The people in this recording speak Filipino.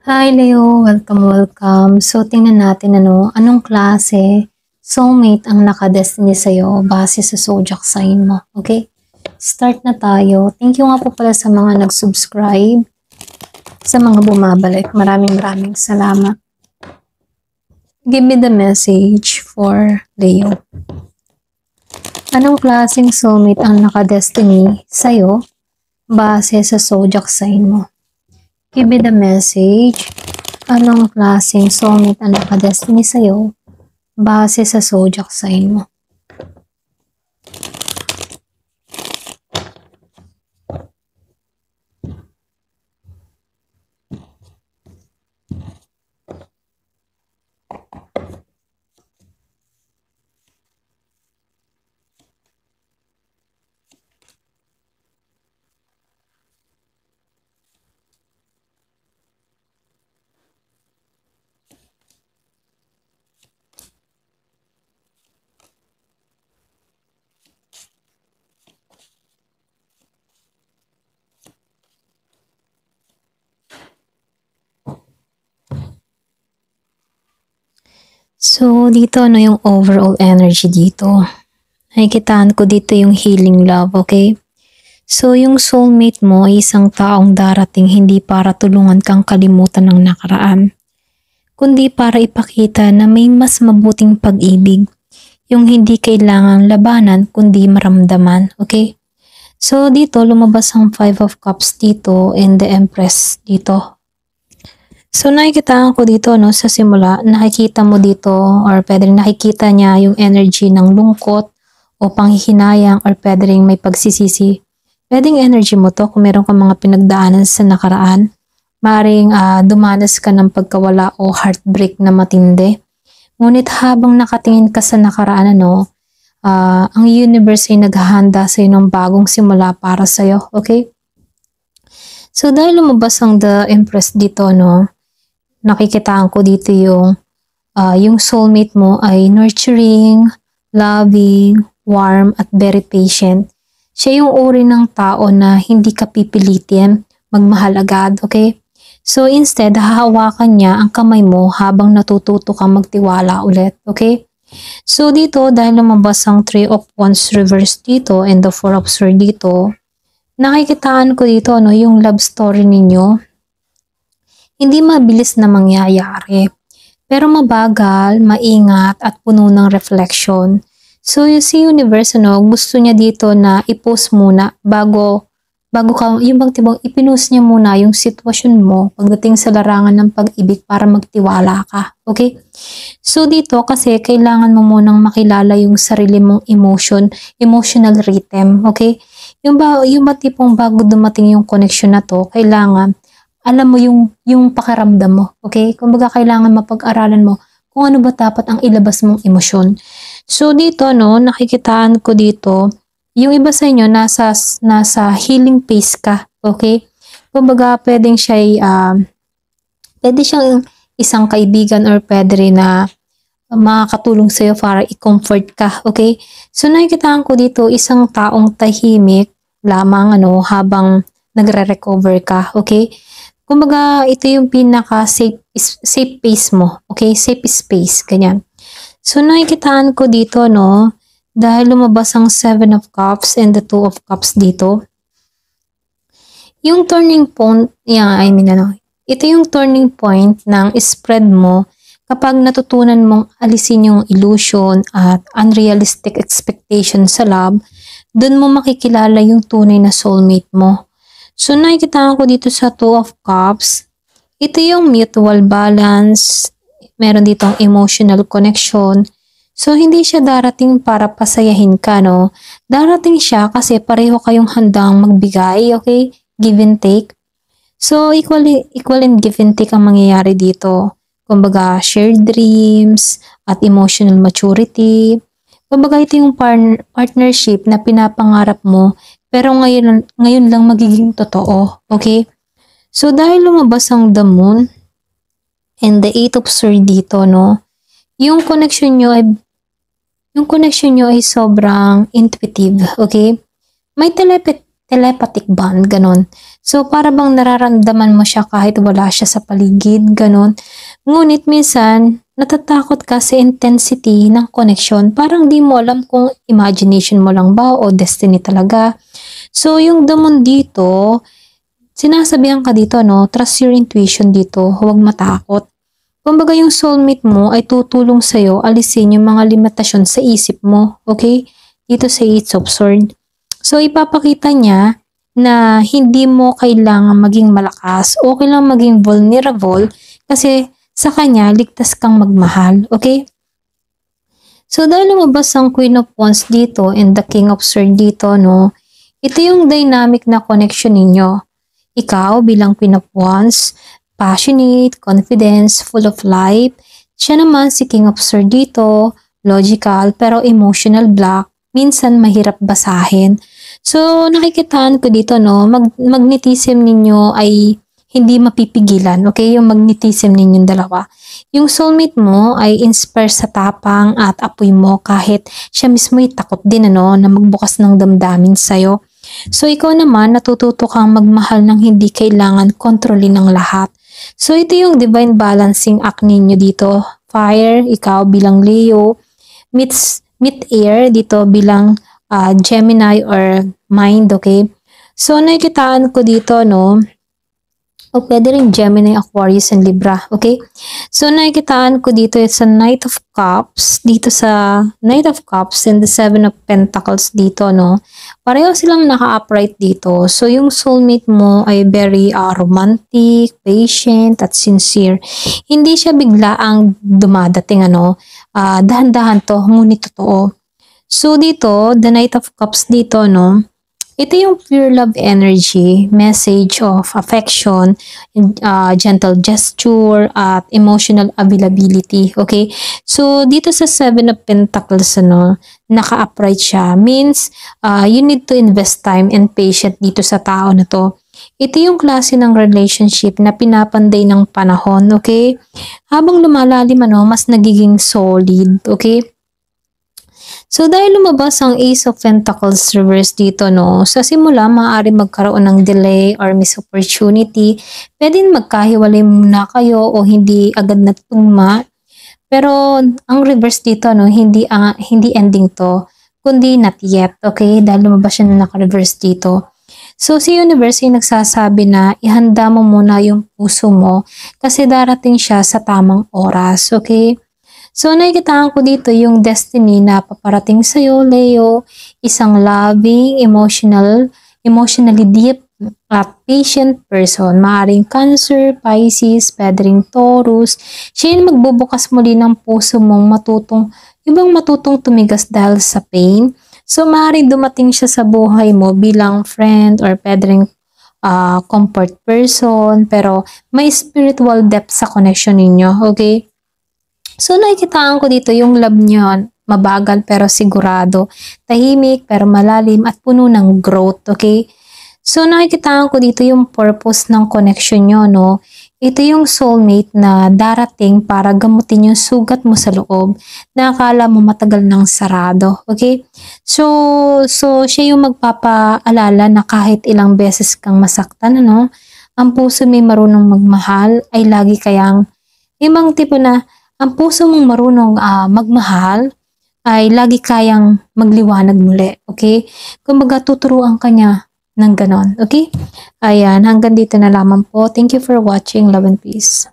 Hi Leo, welcome. So tingnan natin anong klase soulmate ang nakadestiny sa'yo base sa zodiac sign mo. Okay? Start na tayo. Thank you nga po pala sa mga nag-subscribe, sa mga bumabalik. Maraming salamat. Give me the message for Leo. Anong klaseng soulmate ang nakadestiny sa'yo base sa zodiac sign mo? Give me the message. Anong klaseng soulmate ang nakadestiny sa'yo base sa zodiac sign mo? So, dito yung overall energy dito. Nakikitaan ko dito yung healing love, okay? So, yung soulmate mo ay isang taong darating hindi para tulungan kang kalimutan ng nakaraan, kundi para ipakita na may mas mabuting pag-ibig, yung hindi kailangang labanan kundi maramdaman, okay? So, dito lumabas ang 5 of Cups dito and the Empress dito. So nakikita ko dito sa simula, nakikita mo dito or pwede rin nakikita niya yung energy ng lungkot o panghihinayang or pwede rin may pagsisisi. Pwedeng energy mo to kung meron kang mga pinagdaanan sa nakaraan. Maring dumanas ka ng pagkawala o heartbreak na matindi. Ngunit habang nakatingin ka sa nakaraan ang universe ay naghahanda sa iyo ng bagong simula para sa iyo, okay? So dahil lumabas ang the Empress dito nakikitaan ko dito yung soulmate mo ay nurturing, loving, warm, at very patient. Siya yung uri ng tao na hindi ka pipilitin magmahal agad, okay? So instead, hahawakan niya ang kamay mo habang natututo kang magtiwala ulit, okay? So dito, dahil lumabas ang 3 of Wands reverse dito and the 4 of Swords dito, nakikitaan ko dito yung love story ninyo. Hindi mabilis na mangyayari, pero mabagal, maingat at puno ng reflection. So si universe gusto niya dito na i-post muna bago ka, yung bang tibang ipinost niya muna yung sitwasyon mo pagdating sa larangan ng pag-ibig para magtiwala ka, okay? So dito kasi kailangan mo munang makilala yung sarili mong emotional rhythm, okay? Yung tipong bago dumating yung connection na to, kailangan alam mo yung pakiramdam mo, okay? Kumbaga kailangan mapag-aralan mo kung ano ba dapat ang ilabas mong emosyon. So dito nakikitaan ko dito, yung iba sa inyo nasa healing phase ka, okay? Kumbaga pwede siyang isang kaibigan or pwede rin na makakatulong sa iyo para i-comfort ka, okay? So nakikitaan ko dito isang taong tahimik lamang habang nagre-recover ka, okay? Kumbaga, ito yung pinaka-safe space mo. Okay? Safe space. Ganyan. So, nakikitaan ko dito, dahil lumabas ang 7 of Cups and the 2 of Cups dito. Yung turning point, ito yung turning point ng spread mo kapag natutunan mong alisin yung illusion at unrealistic expectation sa love, dun mo makikilala yung tunay na soulmate mo. So, nakikita ko dito sa 2 of Cups, ito yung mutual balance, meron dito ang emotional connection. So, hindi siya darating para pasayahin ka, Darating siya kasi pareho kayong handang magbigay, okay? Give and take. So, equal and give and take ang mangyayari dito. Kumbaga, shared dreams at emotional maturity. Kumbaga, ito yung partnership na pinapangarap mo pero ngayon lang magiging totoo, okay? So dahil lumabas ang the moon and the 8 of Swords dito, yung connection nyo ay sobrang intuitive, okay? May telepathic bond, ganon. So, para bang nararamdaman mo siya kahit wala siya sa paligid, ganon. Ngunit minsan, natatakot ka sa intensity ng connection. Parang di mo alam kung imagination mo lang ba o destiny talaga. So, yung damon dito, sinasabihan ka dito, no, trust your intuition dito, huwag matakot. Kumbaga yung soulmate mo ay tutulong sa'yo alisin yung mga limitasyon sa isip mo, okay? Dito sa Eight of Swords. So, ipapakita niya na hindi mo kailangan maging malakas, okay lang maging vulnerable kasi sa kanya, ligtas kang magmahal, okay? So, dahil lumabas ang Queen of Wands dito and the King of Swords dito, no, ito yung dynamic na connection ninyo. Ikaw bilang Queen of Wands, passionate, confidence, full of life. Siya naman si King of Swords dito, logical pero emotional block, minsan mahirap basahin. So, nakikitaan ko dito, no, magnetism ninyo ay hindi mapipigilan, okay? Yung magnetism ninyong dalawa. Yung soulmate mo ay inspire sa tapang at apoy mo kahit siya mismo ay takot din, ano, na magbukas ng damdamin sa'yo. So, ikaw naman, natututo kang magmahal ng hindi kailangan kontrolin ng lahat. So, ito yung divine balancing act ninyo dito. Fire, ikaw bilang Leo, meet air dito bilang Gemini or mind, okay? So, nakikitaan ko dito, no, o pwede rin Gemini, Aquarius, and Libra, okay? So, nakikitaan ko dito sa Knight of Cups, dito sa Knight of Cups and the Seven of Pentacles dito, no? Pareho silang naka-upright dito. So, yung soulmate mo ay very romantic, patient, at sincere. Hindi siya bigla ang dumadating, ano? Dahan-dahan to, ngunit totoo. So, dito, the Knight of Cups dito, no? Ito yung pure love energy, message of affection, gentle gesture, at emotional availability, okay? So, dito sa Seven of Pentacles, ano, naka-upright siya. Means, you need to invest time and patience dito sa tao na to. Ito yung klase ng relationship na pinapanday ng panahon, okay? Habang lumalalim, ano, mas nagiging solid, okay? So, dahil lumabas ang Ace of Pentacles reverse dito, no, sa simula, maaari magkaroon ng delay or miss opportunity. Pwede magkahiwalay muna kayo o hindi agad na tugma. Pero, ang reverse dito, no, hindi ending to, kundi not yet, okay? Dahil lumabas siya na naka-reverse dito. So, si Universe ay nagsasabi na ihanda mo muna yung puso mo kasi darating siya sa tamang oras, okay? So, nakikitaan ko dito yung destiny na paparating sa'yo, Leo, isang loving, emotionally deep at patient person. Maaring Cancer, Pisces, pwede ring Taurus. Siya yung magbubukas muli ng puso mong matutong tumigas dahil sa pain. So, maaring dumating siya sa buhay mo bilang friend or pwede ring comfort person, pero may spiritual depth sa connection ninyo, okay? So, nakikitaan ko dito yung love nyo, mabagal pero sigurado, tahimik pero malalim at puno ng growth, okay? So, nakikitaan ko dito yung purpose ng connection nyo, no? Ito yung soulmate na darating para gamutin yung sugat mo sa loob na akala mo matagal nang sarado, okay? So siya yung magpapaalala na kahit ilang beses kang masaktan, ano? Ang puso may marunong magmahal ay lagi kayang, yung tipo na, ang puso mong marunong magmahal ay lagi kayang magliwanag muli, okay? Kumbaga tuturuan ka niya ng ganon, okay? Ayan, hanggang dito na lamang po. Thank you for watching. Love and peace.